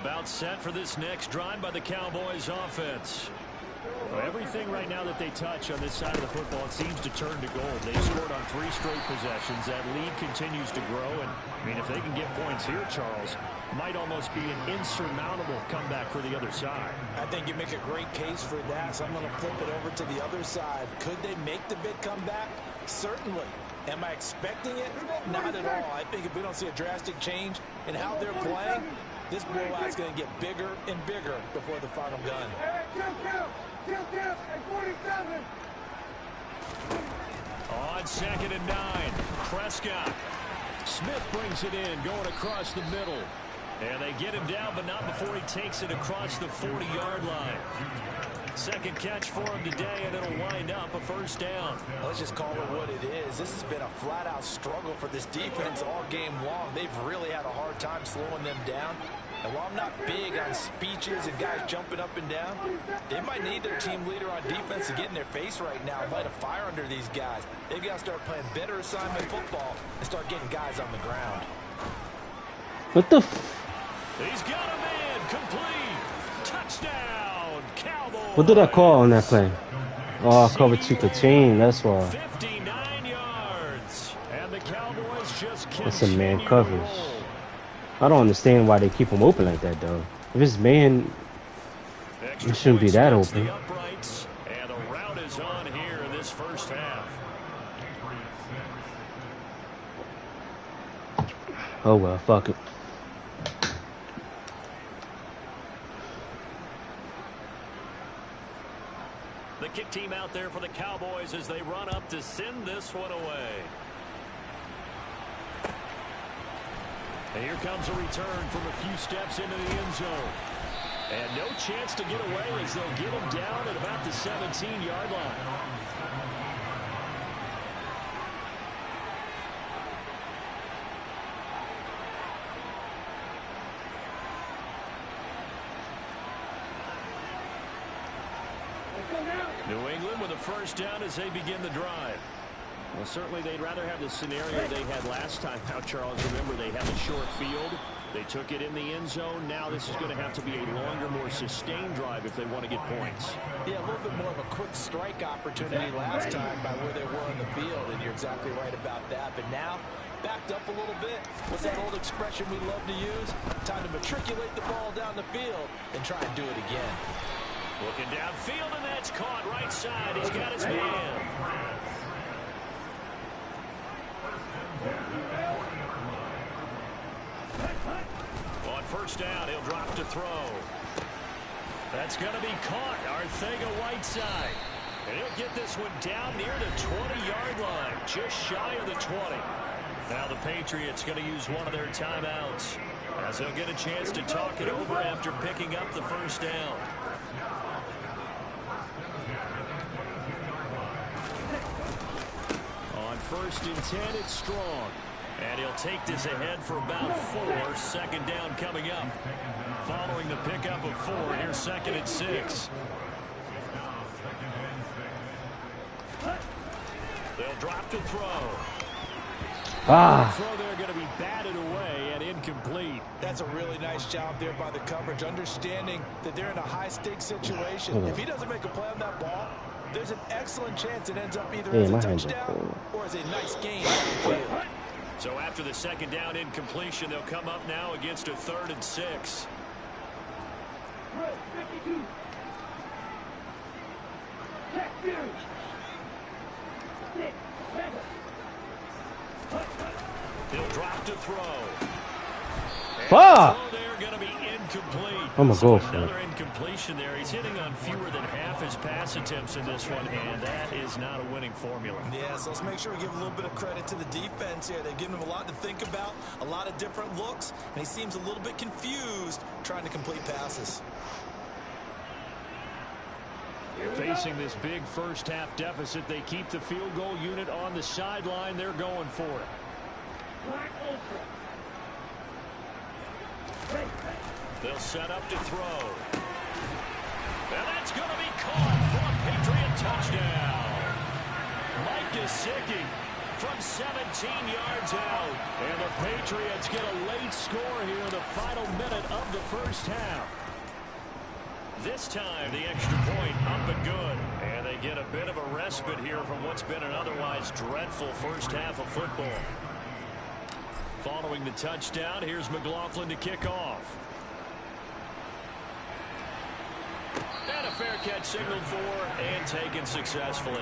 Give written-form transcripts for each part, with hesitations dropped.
About set for this next drive by the Cowboys offense. Well, everything right now that they touch on this side of the football, it seems to turn to gold. They've scored on 3 straight possessions. That lead continues to grow. And, I mean, if they can get points here, Charles, might almost be an insurmountable comeback for the other side. I think you make a great case for that, so I'm going to flip it over to the other side. Could they make the big comeback? Certainly. Am I expecting it? Not at all. I think if we don't see a drastic change in how they're playing, this blowout's going to get bigger and bigger before the final gun. On 2nd and 9, Prescott. Smith brings it in, going across the middle. And they get him down, but not before he takes it across the 40-yard line. Second catch for him today, and it'll wind up a first down. Let's just call it what it is. This has been a flat-out struggle for this defense all game long. They've really had a hard time slowing them down. And while I'm not big on speeches and guys jumping up and down, they might need their team leader on defense to get in their face right now and light a fire under these guys. They've got to start playing better assignment football and start getting guys on the ground. What the He's got a man complete. Touchdown, Cowboys. What did I call on that play? Oh, cover 2 team. That's why. 59 yards. And the Cowboys just It's a man coverage. I don't understand why they keep him open like that, though. If it's man, it shouldn't be that open. And the route is on here in this first half. Oh, well, fuck it. The kick team out there for the Cowboys as they run up to send this one away. And here comes a return from a few steps into the end zone. And no chance to get away as they'll get him down at about the 17-yard line. New England with a first down as they begin the drive. Well, certainly they'd rather have the scenario they had last time. Now, Charles, remember they have a short field. They took it in the end zone. Now this is going to have to be a longer, more sustained drive if they want to get points. Yeah, a little bit more of a quick strike opportunity last time by where they were in the field, and you're exactly right about that. But now, backed up a little bit. What's that old expression we love to use? Time to matriculate the ball down the field and try and do it again. Looking downfield, and that's caught right side. He's got his man. On first down, he'll drop to throw. That's going to be caught. Arcega-Whiteside. And he'll get this one down near the 20-yard line, just shy of the 20. Now the Patriots going to use one of their timeouts as they'll get a chance to talk it over after picking up the first down. On 1st and 10, it's Strong. And he'll take this ahead for about 4. Second down coming up. Following the pickup of 4, here's 2nd and 6. They'll drop to throw. The throw there going to be batted away and incomplete. That's a really nice job there by the coverage, understanding that they're in a high-stakes situation. If he doesn't make a play on that ball, there's an excellent chance it ends up either as a touchdown or as a nice gain on the field. So after the second down incompletion, they'll come up now against a 3rd and 6. He'll drop to throw. They're going to be incomplete. I'm going to go for it. Another incompletion there. He's hitting on fewer than half his pass attempts in this one, and that is not a winning formula. Yeah, so let's make sure we give a little bit of credit to the defense here. They've given him a lot to think about, a lot of different looks, and he seems a little bit confused trying to complete passes. Facing this big first half deficit, they keep the field goal unit on the sideline. They're going for it. They'll set up to throw. And that's going to be caught for a Patriot touchdown. Mike Gesicki from 17 yards out. And the Patriots get a late score here in the final minute of the first half. This time, the extra point up and good. And they get a bit of a respite here from what's been an otherwise dreadful first half of football. Following the touchdown, here's McLaughlin to kick off. And a fair catch signaled for and taken successfully.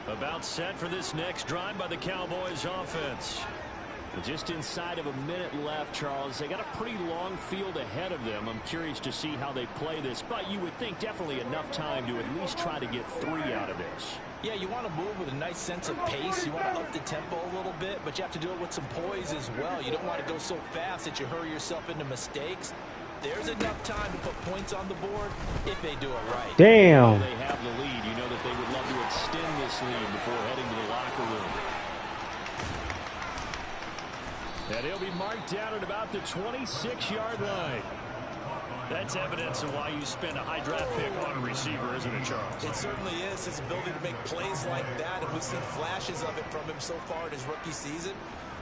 About set for this next drive by the Cowboys offense. Just inside of a minute left, Charles. They got a pretty long field ahead of them. I'm curious to see how they play this, but you would think definitely enough time to at least try to get 3 out of this. Yeah, you want to move with a nice sense of pace. You want to up the tempo a little bit, but you have to do it with some poise as well. You don't want to go so fast that you hurry yourself into mistakes. There's enough time to put points on the board if they do it right. Damn. They have the lead. You know that they would love to extend this lead before heading to the locker room. And he'll be marked down at about the 26-yard line. That's evidence of why you spend a high draft pick on a receiver, isn't it, Charles? It certainly is. His ability to make plays like that, and we've seen flashes of it from him so far in his rookie season.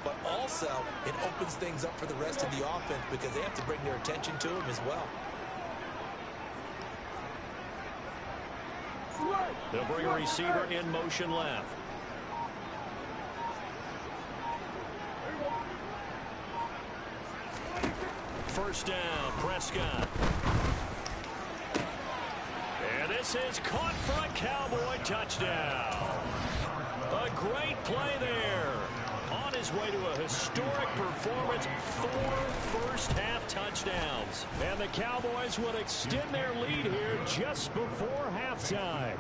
But also, it opens things up for the rest of the offense because they have to bring their attention to him as well. They'll bring a receiver in motion left. First down, Prescott. And this is caught for a Cowboy touchdown. A great play there. On his way to a historic performance, 4 first-half touchdowns. And the Cowboys will extend their lead here just before halftime.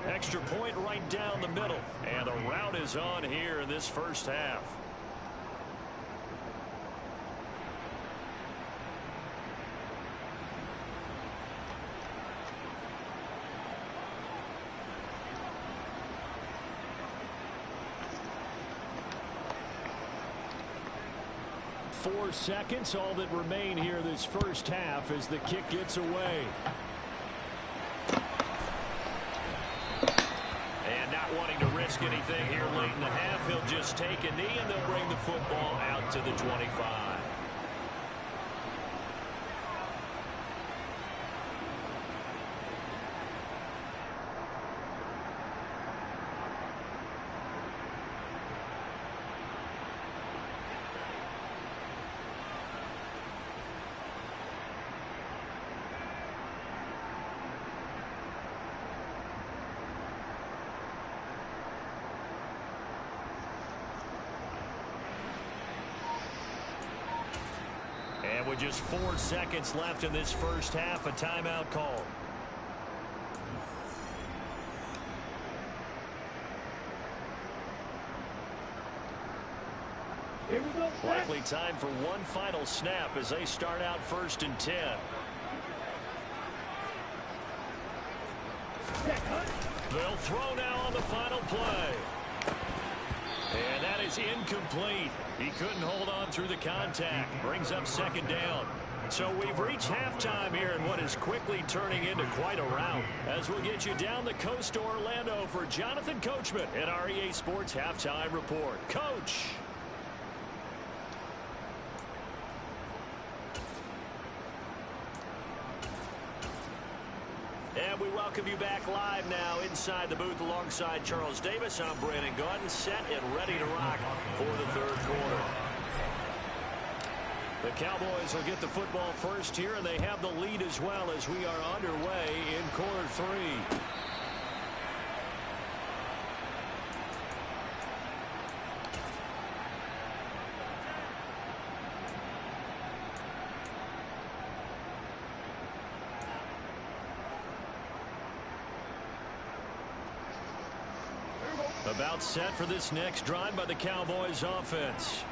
Extra point right down the middle. And the route is on here in this first half. Four seconds, all that remain here this first half as the kick gets away. And not wanting to risk anything here late in the half, he'll just take a knee and they'll bring the football out to the 25. And with just 4 seconds left in this first half, a timeout call. Likely time for one final snap as they start out 1st and 10. They'll throw now on the final play. And that is incomplete. He couldn't hold on through the contact. Brings up 2nd down. So we've reached halftime here in what is quickly turning into quite a rout. As we'll get you down the coast to Orlando for Jonathan Coachman at our EA Sports Halftime Report. Coach. And we welcome you back live now inside the booth alongside Charles Davis. I'm Brandon Gaudin, set and ready to rock for the 3rd quarter. The Cowboys will get the football first here, and they have the lead as well as we are underway in quarter 3. About set for this next drive by the Cowboys offense.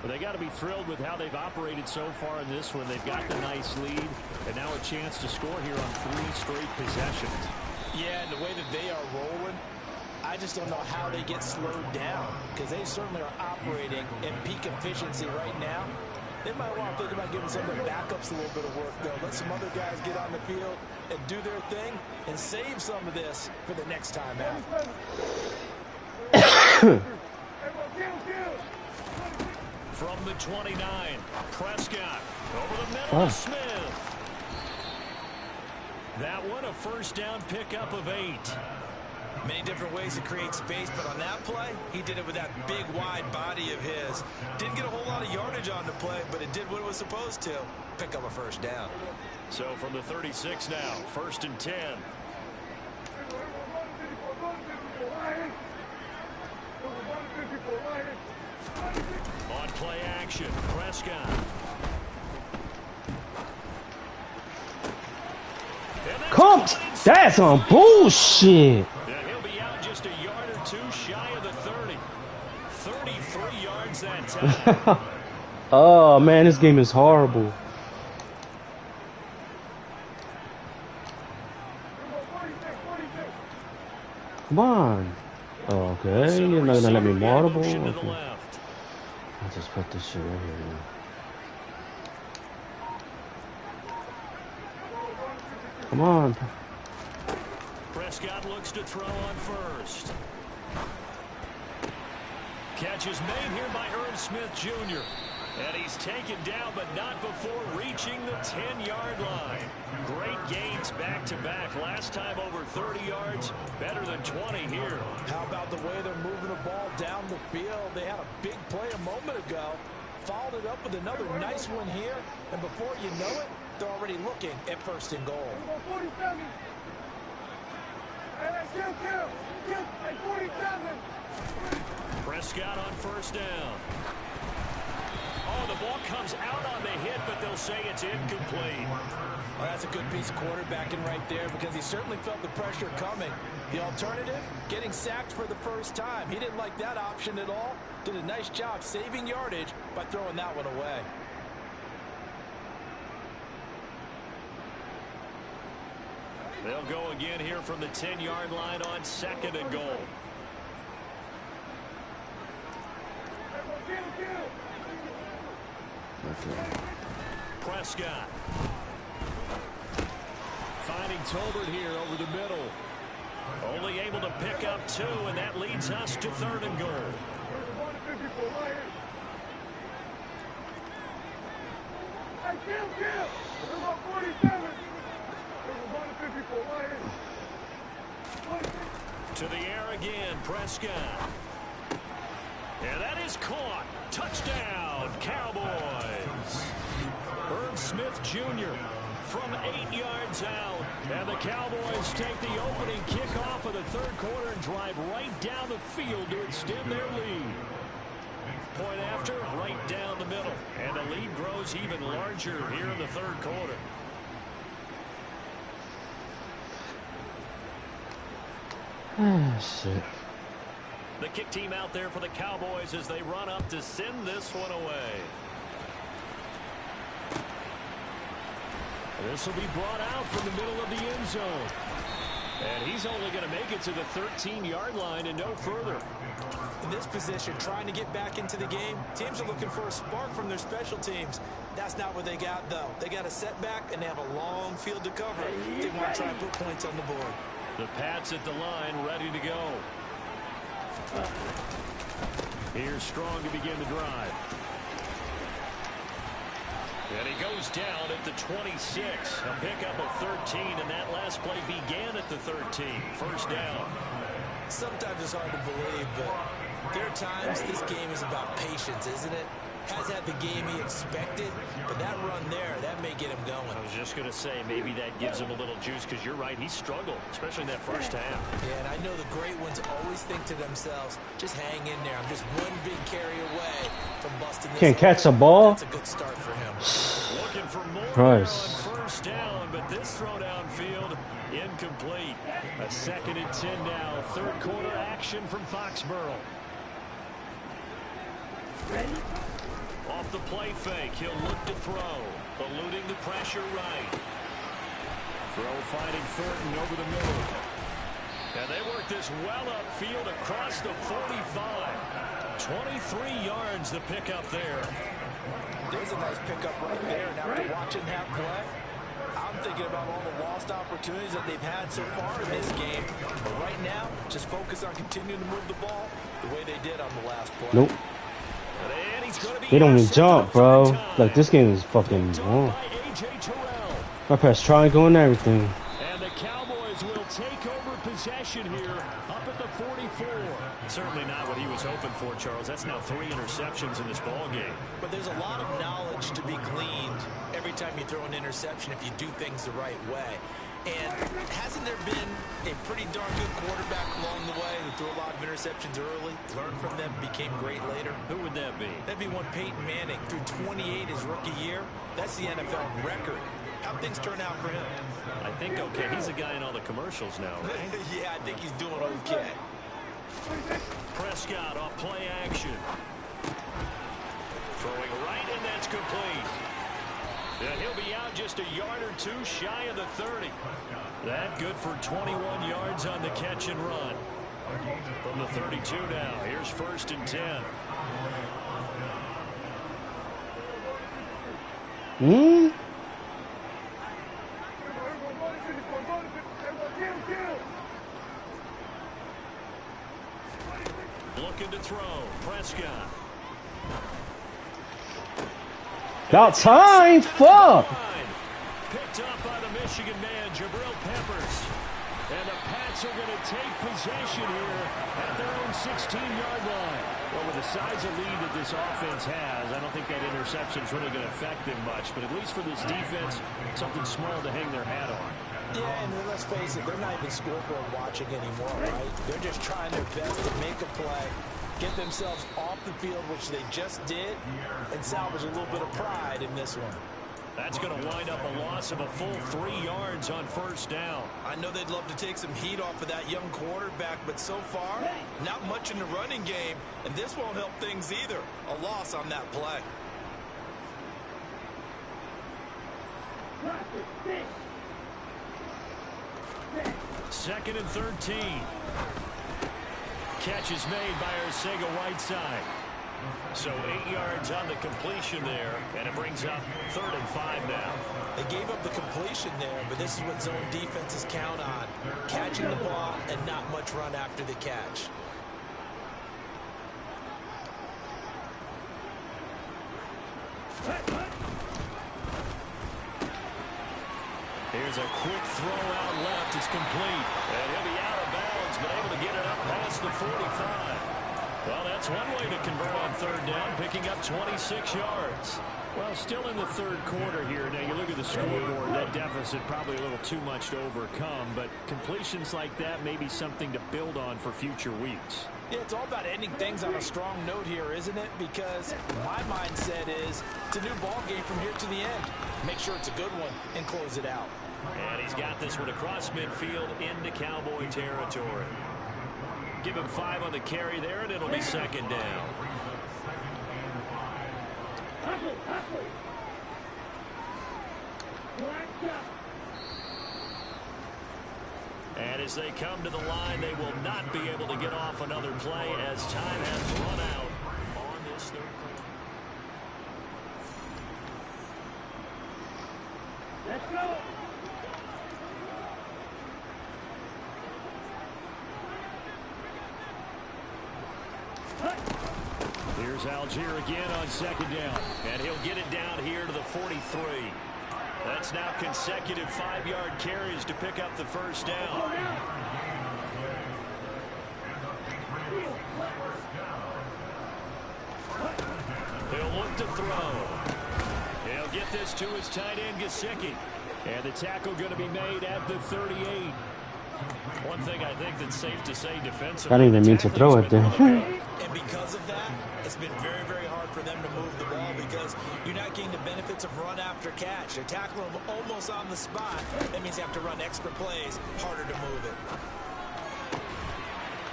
But they got to be thrilled with how they've operated so far in this one. They've got the nice lead, and now a chance to score here on 3 straight possessions. Yeah, and the way that they are rolling, I just don't know how they get slowed down because they certainly are operating in peak efficiency right now. They might want to think about giving some of their backups a little bit of work, though. Let some other guys get on the field and do their thing and save some of this for the next time out. From the 29, Prescott over the middle to Smith. That one a first down pickup of 8. Many different ways to create space, but on that play, he did it with that big, wide body of his. Didn't get a whole lot of yardage on the play, but it did what it was supposed to. Pick up a first down. So from the 36 now, 1st and 10. On play action, Prescott. Come, that's some bullshit. He'll be out just a yard or 2 shy of the 30. 33 yards that time. Oh man, this game is horrible. Come on. Oh, okay, you're not gonna let me marble. Okay. I'll just put this shit right here. Come on. Prescott looks to throw on first. Catch is made here by Irv Smith Jr. And he's taken down, but not before reaching the 10-yard line. Great gains back-to-back. Last time over 30 yards, better than 20 here. How about the way they're moving the ball down the field? They had a big play a moment ago. Followed it up with another nice one here. And before you know it, they're already looking at 1st and goal. Prescott on 1st down. Oh, the ball comes out on the hit, but they'll say it's incomplete. Well, that's a good piece of quarterbacking right there because he certainly felt the pressure coming. The alternative, getting sacked for the first time. He didn't like that option at all. Did a nice job saving yardage by throwing that one away. They'll go again here from the 10-yard line on 2nd and goal. Okay. Prescott. Finding Tolbert here over the middle. Only able to pick up 2, and that leads us to 3rd and goal. To the air again, Prescott. And that is caught. Touchdown, Cowboys. Irv Smith Jr. from 8 yards out. And the Cowboys take the opening kickoff of the 3rd quarter and drive right down the field to extend their lead. Point after, right down the middle. And the lead grows even larger here in the 3rd quarter. Ah, shit. The kick team out there for the Cowboys as they run up to send this one away. This will be brought out from the middle of the end zone. And he's only going to make it to the 13-yard line and no further. In this position, trying to get back into the game, teams are looking for a spark from their special teams. That's not what they got, though. They got a setback, and they have a long field to cover. They want to try and put points on the board. The Pats at the line, ready to go. Here's Strong to begin the drive. And he goes down at the 26. A pickup of 13, and that last play began at the 13. First down. Sometimes it's hard to believe, but there are times this game is about patience, isn't it? Has had the game he expected, but that run there, that may get him going. I was just going to say, maybe that gives him a little juice, because you're right, he struggled, especially in that first half. Yeah, and I know the great ones always think to themselves, just hang in there. I'm just one big carry away from busting this. Can't catch a ball. That's a good start for him. Looking for more Christ. on first down, but this throw downfield, incomplete. A 2nd and 10 now. 3rd quarter action from Foxborough. Ready? Off the play fake, he'll look to throw. Eluding the pressure right. Throw finding Thornton over the middle. And they work this well upfield across the 45. 23 yards the pickup there. There's a nice pickup right there. And after watching that play, I'm thinking about all the lost opportunities that they've had so far in this game. But right now, just focus on continuing to move the ball the way they did on the last play. Nope. They don't even jump, bro. Like, this game is fucking long. I press triangle and everything. And the Cowboys will take over possession here up at the 44. Certainly not what he was hoping for, Charles. That's now 3 interceptions in this ball game. But there's a lot of knowledge to be gleaned every time you throw an interception if you do things the right way. And hasn't there been a pretty darn good quarterback along the way who threw a lot of interceptions early, learned from them, became great later? Who would that be? That'd be one Peyton Manning, threw 28 his rookie year. That's the NFL record. How'd things turn out for him? I think okay. He's a guy in all the commercials now, right? Yeah, I think he's doing okay. Prescott off play action. Throwing right, and that's complete. And he'll be out just a yard or two shy of the 30. That good for 21 yards on the catch and run. From the 32 now, here's 1st and 10. Looking to throw. Prescott. About time. Fuck. Picked up by the Michigan man, Jabril Peppers. And the Pats are going to take possession here at their own 16-yard line. Well, with the size of lead that this offense has, I don't think that interception is really going to affect them much. But at least for this defense, something small to hang their hat on. Yeah, and let's face it, they're not even scoreboard watching anymore, right? They're just trying their best to make a play, get themselves off the field, which they just did, and salvage a little bit of pride in this one. That's going to wind up a loss of a full 3 yards on 1st down. I know they'd love to take some heat off of that young quarterback, but so far, not much in the running game, and this won't help things either. A loss on that play. Second and 13. Catch is made by Arcega-Whiteside. So 8 yards on the completion there, and it brings up 3rd and 5 now. They gave up the completion there, but this is what zone defenses count on. Catching the ball and not much run after the catch. Here's a quick throw out left. It's complete. And he'll be out of bounds, but able to get it up past the 45. Well, that's one way to convert on 3rd down, picking up 26 yards. Well, still in the 3rd quarter here. Now, you look at the scoreboard, that deficit probably a little too much to overcome, but completions like that may be something to build on for future weeks. Yeah, it's all about ending things on a strong note here, isn't it? Because my mindset is it's a new ball game from here to the end. Make sure it's a good one and close it out. And he's got this one across midfield into Cowboy territory. Give him 5 on the carry there, and it'll be 2nd down. And as they come to the line, they will not be able to get off another play as time has run out on this 3rd quarter. Let's go. Here's Algier again on 2nd down, and he'll get it down here to the 43. That's now consecutive 5-yard carries to pick up the 1st down. He'll look to throw. He'll get this to his tight end, Gesicki. And the tackle going to be made at the 38. One thing I think that's safe to say defensively. I didn't even mean to throw it there. And because of that, it's been very, very hard for them to move the ball because you're not getting the benefits of run after catch. They're tackling them almost on the spot. That means you have to run extra plays, harder to move it.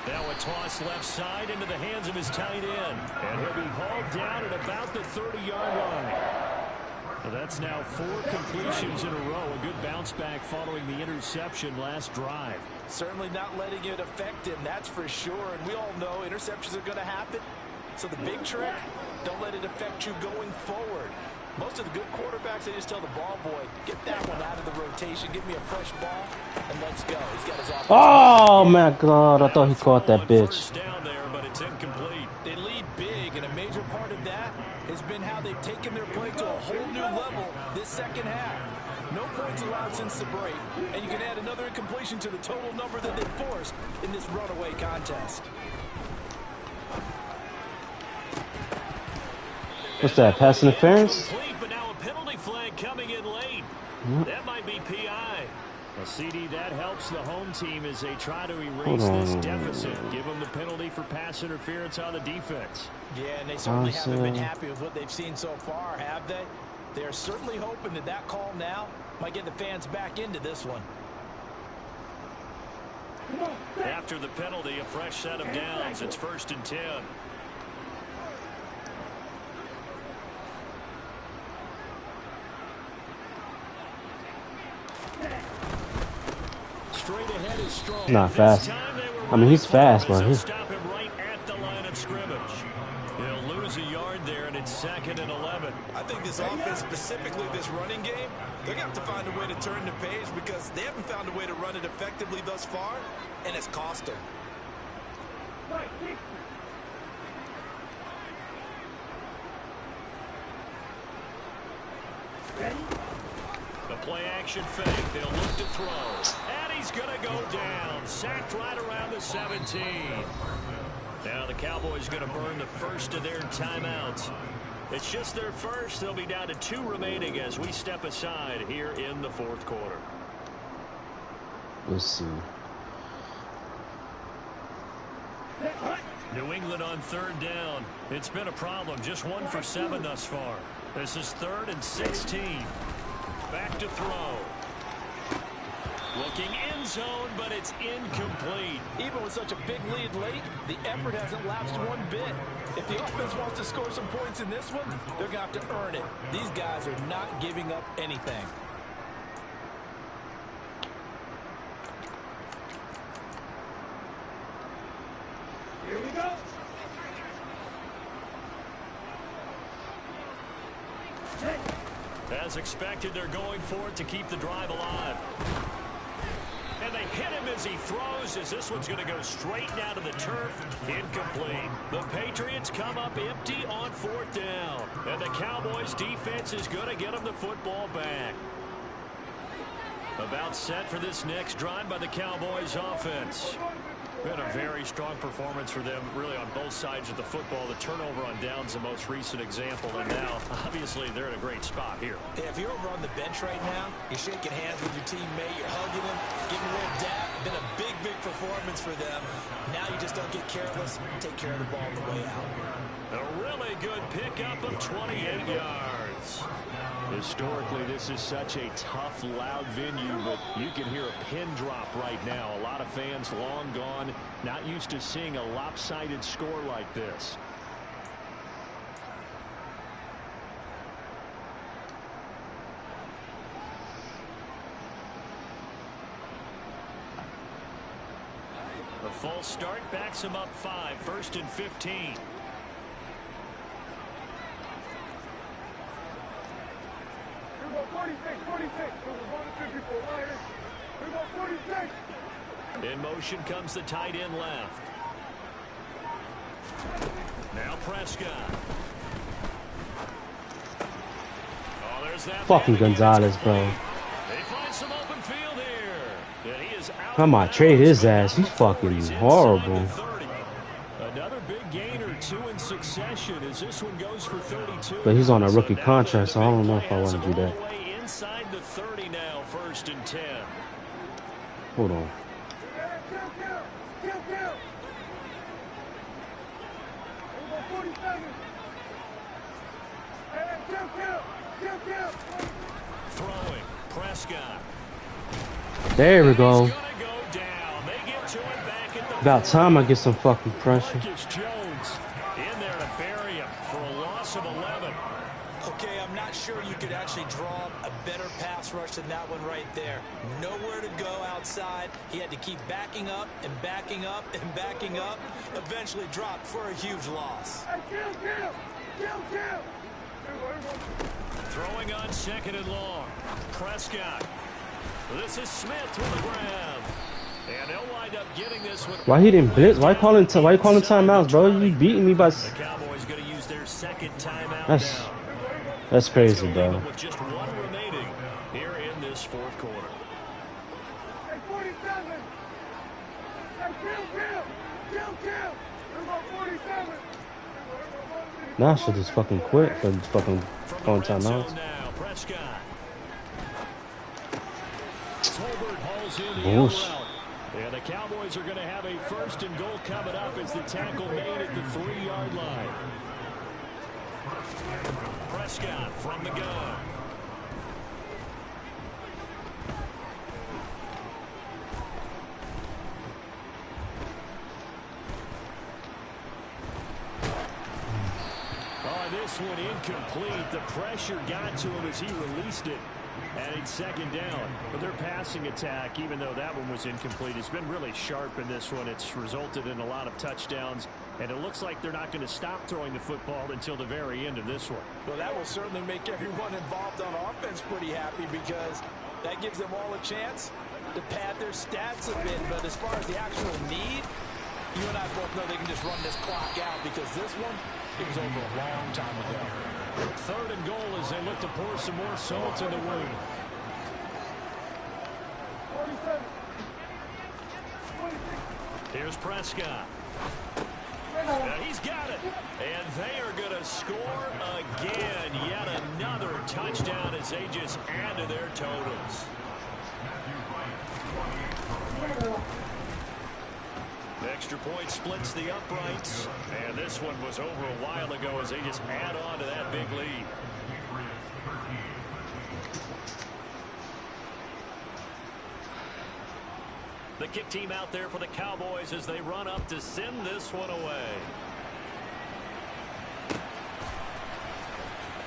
Now a toss left side into the hands of his tight end. And he'll be hauled down at about the 30-yard line. Well, that's now 4 completions in a row. A good bounce back following the interception last drive. Certainly not letting it affect him, that's for sure. And we all know interceptions are going to happen. So the big trick, don't let it affect you going forward. Most of the good quarterbacks, they just tell the ball boy, get that one out of the rotation, give me a fresh ball, and let's go. He's got his offense. Oh, my God. I thought he caught that bitch. First down there, but it's incomplete. They lead big, and a major part of that has been how they've taken their play to a whole new level this second half. No points allowed since the break, and you can add another incompletion to the total number that they forced in this runaway contest. What's that, pass interference? But now a penalty flag coming in late. That might be PI. Well, CD, that helps the home team as they try to erase this deficit. Give them the penalty for pass interference on the defense. Yeah, and they certainly haven't been happy with what they've seen so far, have they? They're certainly hoping that that call now might get the fans back into this one. After the penalty, a fresh set of downs. It's 1st and 10. Straight ahead is strong. Not fast. I mean, he's fast, but he's... Stop him right at the line of scrimmage. He'll lose a yard there, and it's 2nd and 11. I think this offense, specifically this running game, they're going to have to find a way to turn the page because they haven't found a way to run it effectively thus far, and it's cost them. The play action fake. They'll look to throw. And he's going to go down. Sacked right around the 17. Now the Cowboys going to burn the first of their timeouts. It's just their first. They'll be down to 2 remaining as we step aside here in the 4th quarter. Let's see. New England on 3rd down. It's been a problem. Just 1 for 7 thus far. This is 3rd and 16. Back to throw. Looking end zone, but it's incomplete. Even with such a big lead late, the effort hasn't lapsed one bit. If the offense wants to score some points in this one, they're going to have to earn it. These guys are not giving up anything. Here we go. As expected, they're going for it to keep the drive alive. And they hit him as he throws, as this one's going to go straight down to the turf. Incomplete. The Patriots come up empty on 4th down. And the Cowboys defense is going to get them the football back. About set for this next drive by the Cowboys offense. Been a very strong performance for them, really, on both sides of the football. The turnover on downs, the most recent example, and now, obviously, they're in a great spot here. Yeah, if you're over on the bench right now, you're shaking hands with your teammate, you're hugging him, giving a little dap. Been a big, big performance for them. Now you just don't get careless, take care of the ball on the way out. A really good pickup of 28 yards. Historically, this is such a tough, loud venue, but you can hear a pin drop right now. A lot of fans long gone, not used to seeing a lopsided score like this. The false start backs him up 5, 1st and 15. In motion comes the tight end left. Now Prescott. Oh, there's that fucking Gonzalez, bro. They find some open field here. And he is out. I might trade his ass. He's fucking horrible. Another big gain or 2 in succession as this one goes for 32. But he's on a rookie contract, so I don't know if I want to do that. Inside the 30 now, 1st and 10. Hold on. Throwing, Prescott. There we go. He's gonna go down. They get to him back at the About time I get some fucking pressure. Marcus Jones in there to bury him for a loss of 11. Okay, I'm not sure you could actually draw a better pass rush than that one right there. Nowhere to go outside. He had to keep backing up and backing up and backing up. Eventually dropped for a huge loss. Throwing on 2nd and long. Prescott. This is Smith with the grab. And they'll wind up getting this one. Why he didn't blitz? Why you calling timeouts, bro? You beating me by... The Cowboys going to use their 2nd timeout now. That's crazy, bro. With just 1 remaining here in this 4th quarter. Now I should just fucking quit for fucking calling timeouts. Bullshit. Yeah, the Cowboys are going to have a 1st and goal coming up as the tackle made at the 3-yard line. Prescott from the gun. This one incomplete. The pressure got to him as he released it. And it's 2nd down. But their passing attack, even though that one was incomplete, has been really sharp in this one. It's resulted in a lot of touchdowns. And it looks like they're not going to stop throwing the football until the very end of this one. Well, that will certainly make everyone involved on offense pretty happy because that gives them all a chance to pad their stats a bit. But as far as the actual need, you and I both know they can just run this clock out because this one, it was over a long time ago. 3rd and goal as they look to pour some more salt in the wound. Here's Prescott. He's got it. And they are going to score again. Yet another touchdown as they just add to their totals. Extra point splits the uprights. And this one was over a while ago as they just add on to that big lead. The kick team out there for the Cowboys as they run up to send this one away.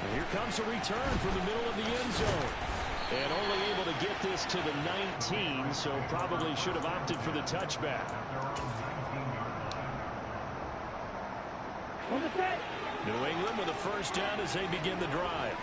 And here comes a return from the middle of the end zone. And only able to get this to the 19, so probably should have opted for the touchback. New England with a 1st down as they begin the drive.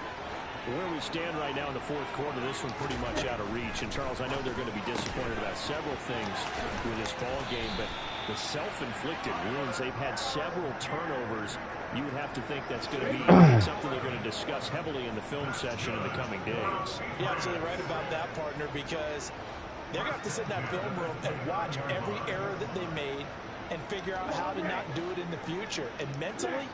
Where we stand right now in the 4th quarter, this one pretty much out of reach. And, Charles, I know they're going to be disappointed about several things with this ball game, but the self-inflicted wounds, they've had several turnovers. You would have to think that's going to be something they're going to discuss heavily in the film session in the coming days. You're absolutely right about that, partner, because they're going to have to sit in that film room and watch every error that they made and figure out how to not do it in the future. And mentally,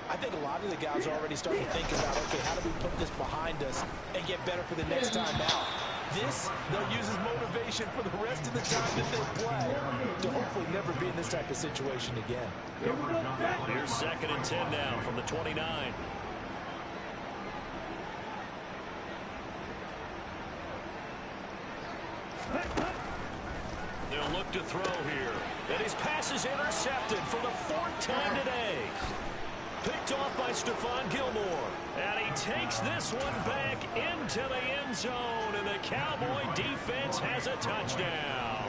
I think a lot of the guys are already starting to think about, okay, how do we put this behind us and get better for the next time out? This, they'll use as motivation for the rest of the time that they play to hopefully never be in this type of situation again. Here's 2nd and 10 now from the 29. They'll look to throw here. And his pass is intercepted for the 4th time today. Picked off by Stephon Gilmore. And he takes this one back into the end zone. And the Cowboy defense has a touchdown.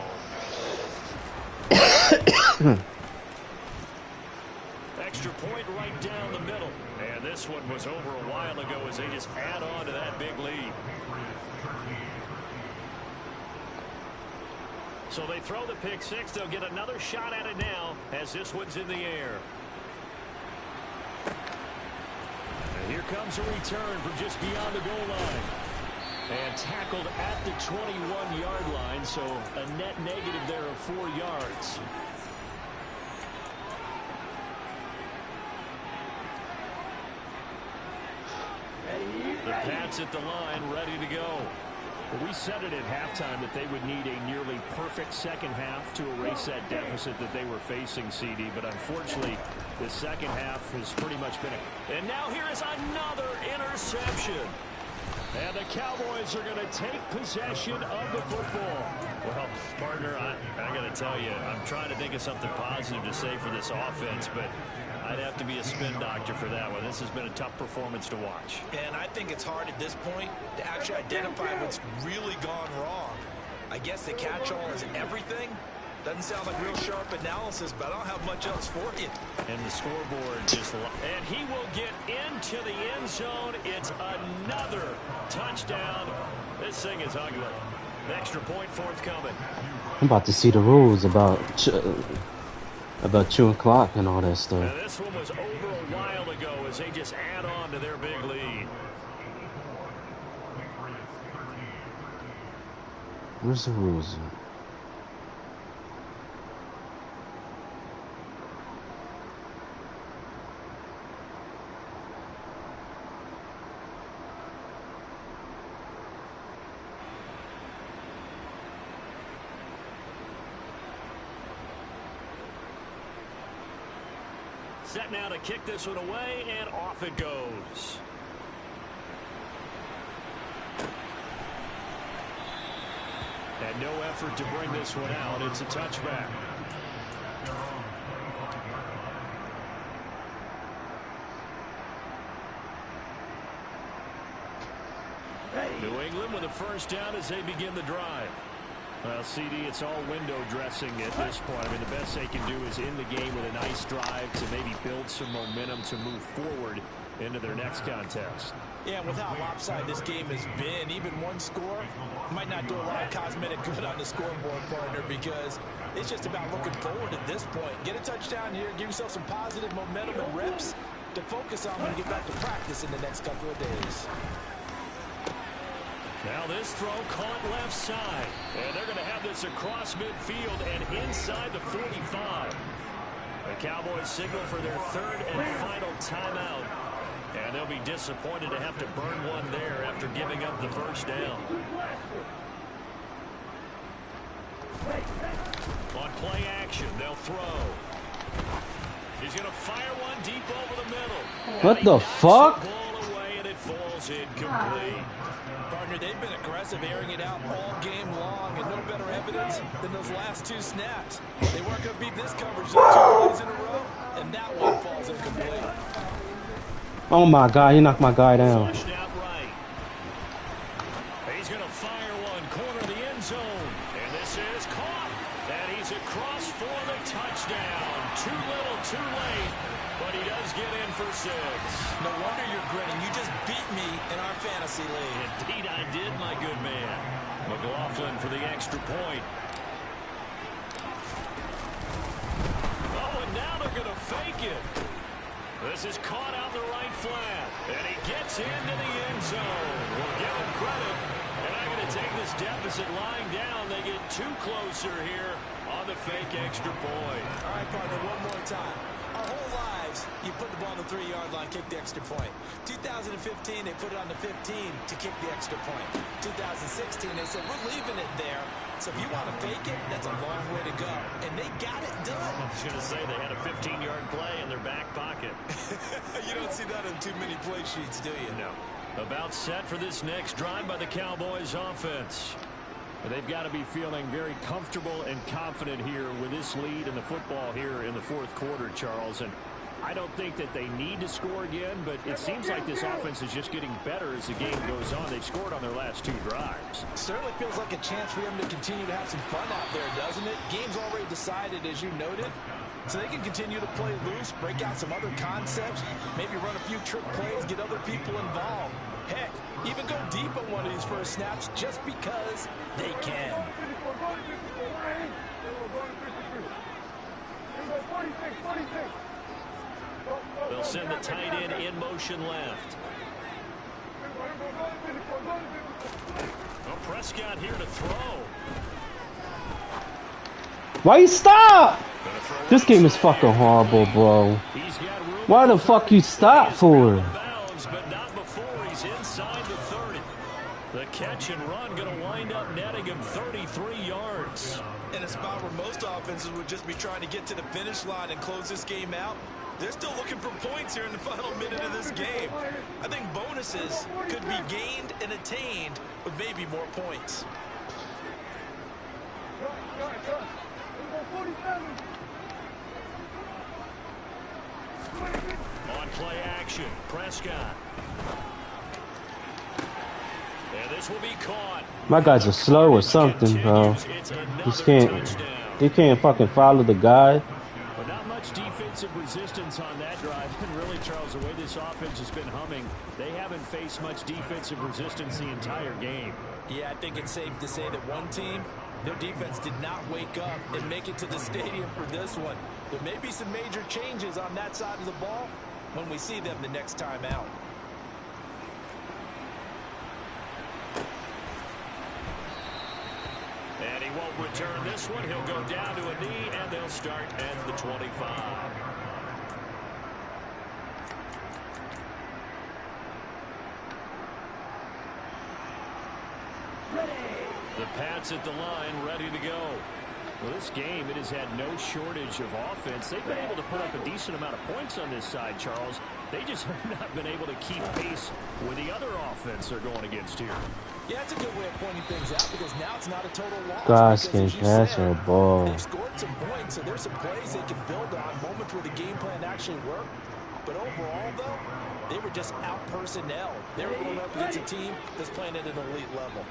Extra point right down the middle. And this one was over a while ago as they just add on to that big lead. So they throw the pick 6. They'll get another shot at it now as this one's in the air. And here comes a return from just beyond the goal line. And tackled at the 21-yard line, so a net negative there of 4 yards. The Pats at the line, ready to go. Well, we said it at halftime that they would need a nearly perfect second half to erase that deficit that they were facing, CD. But unfortunately, the second half has pretty much been And now here is another interception. And the Cowboys are going to take possession of the football. Well, partner, I got to tell you, I'm trying to think of something positive to say for this offense, but I'd have to be a spin doctor for that one. This has been a tough performance to watch. And I think it's hard at this point to actually identify what's really gone wrong. I guess the catch-all is everything. Doesn't sound like real sharp analysis, but I don't have much else for you. And the scoreboard just... And he will get into the end zone. It's another touchdown. This thing is ugly. An extra point forthcoming. I'm about to see the rules about chewing clock and all that stuff. Now, this one was over a while ago as they just add on to their big lead. Where's the rules? Set now to kick this one away, and off it goes. And no effort to bring this one out. It's a touchback. New England with a first down as they begin the drive. Well, CD, it's all window dressing at this point. I mean, the best they can do is in the game with a nice drive to maybe build some momentum to move forward into their next contest. Yeah, with how lopsided this game has been, even one score might not do a lot of cosmetic good on the scoreboard, partner, because it's just about looking forward at this point. Get a touchdown here, give yourself some positive momentum and reps to focus on when you get back to practice in the next couple of days. Now this throw caught left side. And they're going to have this across midfield and inside the 45. The Cowboys signal for their third and final timeout. And they'll be disappointed to have to burn one there after giving up the first down. On play action, they'll throw. He's going to fire one deep over the middle. What the fuck? The ball away and it falls incomplete. Partner, they've been aggressive, airing it out all game long, and no better evidence than those last two snaps. They weren't going to beat this coverage 2 plays in a row, and that one falls incomplete. Oh my God, he knocked my guy down. Flushed out right. He's going to fire one corner of the end zone, and this is caught. And he's across for the touchdown. Too little, too late, but he does get in for 6. No wonder you're grinning. You just beat me in our fantasy league. Indeed I did, my good man. McLaughlin for the extra point. Oh, and now they're going to fake it. This is caught out in the right flat. And he gets into the end zone. We'll give him credit. And I'm going to take this deficit lying down. They get too closer here on the fake extra point. All right, partner, one more time. Our whole lives, you put the ball on the 3-yard line, kick the extra point. 2015, they put it on the 15 to kick the extra point. 2016, they said, we're leaving it there. So if you want to fake it, that's a long way to go. And they got it done. I was going to say they had a 15-yard play in their back pocket. You don't see that on too many play sheets, do you? No. About set for this next drive by the Cowboys offense. They've got to be feeling very comfortable and confident here with this lead in the football here in the fourth quarter, Charles. And I don't think that they need to score again, but it seems like this offense is just getting better as the game goes on. They've scored on their last 2 drives. Certainly feels like a chance for them to continue to have some fun out there, doesn't it? Game's already decided, as you noted. So they can continue to play loose, break out some other concepts, maybe run a few trick plays, get other people involved. Heck, even go deep on one of these first snaps just because they can. They'll send the tight end in motion left. Well, Prescott here to throw. Why you stop? This game is fucking horrible, bro. Why the fuck you stop for? But not before he's inside the 30. The catch and run going to wind up netting him 33 yards. In a spot where most offenses would just be trying to get to the finish line and close this game out, they're still looking for points here in the final minute of this game. I think bonuses could be gained and attained with maybe more points. On play action, Prescott. And this will be caught. My guys are slow or something, bro. He can't fucking follow the guy. But not much defensive resistance on that drive. And really, Charles, the way this offense has been humming, they haven't faced much defensive resistance the entire game. Yeah, I think it's safe to say that one team, their defense did not wake up and make it to the stadium for this one. There may be some major changes on that side of the ball when we see them the next time out. And he won't return this one. He'll go down to a knee, and they'll start at the 25. The Pats at the line, ready to go. Well, this game, it has had no shortage of offense. They've been able to put up a decent amount of points on this side, Charles. They just have not been able to keep pace with the other offense they're going against here. Yeah, it's a good way of pointing things out because now it's not a total loss. Guys can pass or ball. They've scored some points, so there's some plays they can build on, moments where the game plan actually worked. But overall, though, they were just out personnel. They were going up against a team that's playing at an elite level.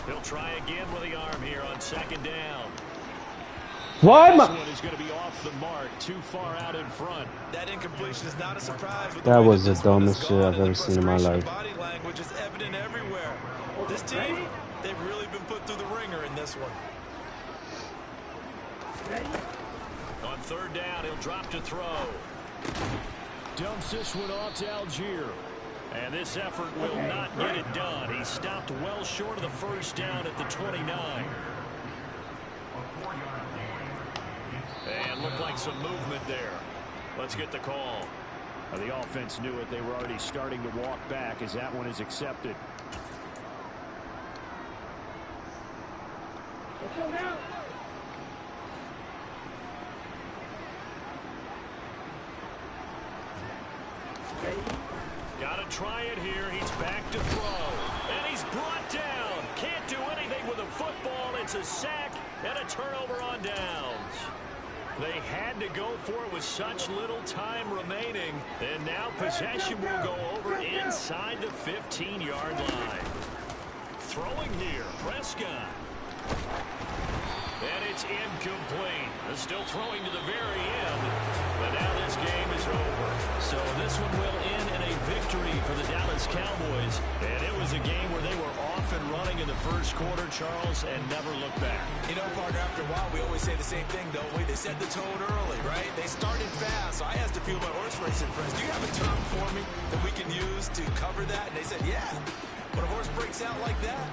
He'll try again with the arm here on second down. Why am This I? one is going to be off the mark, too far out in front. That incompletion is not a surprise. That was the dumbest shit I've ever seen in my life. Body language is evident everywhere. This team, they've really been put through the ringer in this one. On third down, he'll drop to throw. Dumps this one off to Algier. And this effort will not get it done. He stopped well short of the first down at the 29. And looked like some movement there. Let's get the call. Well, the offense knew it. They were already starting to walk back as that one is accepted. Got to try it here. He's back to throw. And he's brought down. Can't do anything with a football. It's a sack and a turnover on downs. They had to go for it with such little time remaining. And now possession will go over inside the 15-yard line. Throwing here, Prescott. And it's incomplete. They're still throwing to the very end. But now this game is over. So this one will end in a victory for the Dallas Cowboys. And it was a game where they were off and running in the first quarter, Charles, and never looked back. You know, partner, after a while, we always say the same thing, don't we? They set the tone early, right? They started fast. So I asked a few of my horse racing friends, do you have a term for me that we can use to cover that? And they said, yeah. When a horse breaks out like that,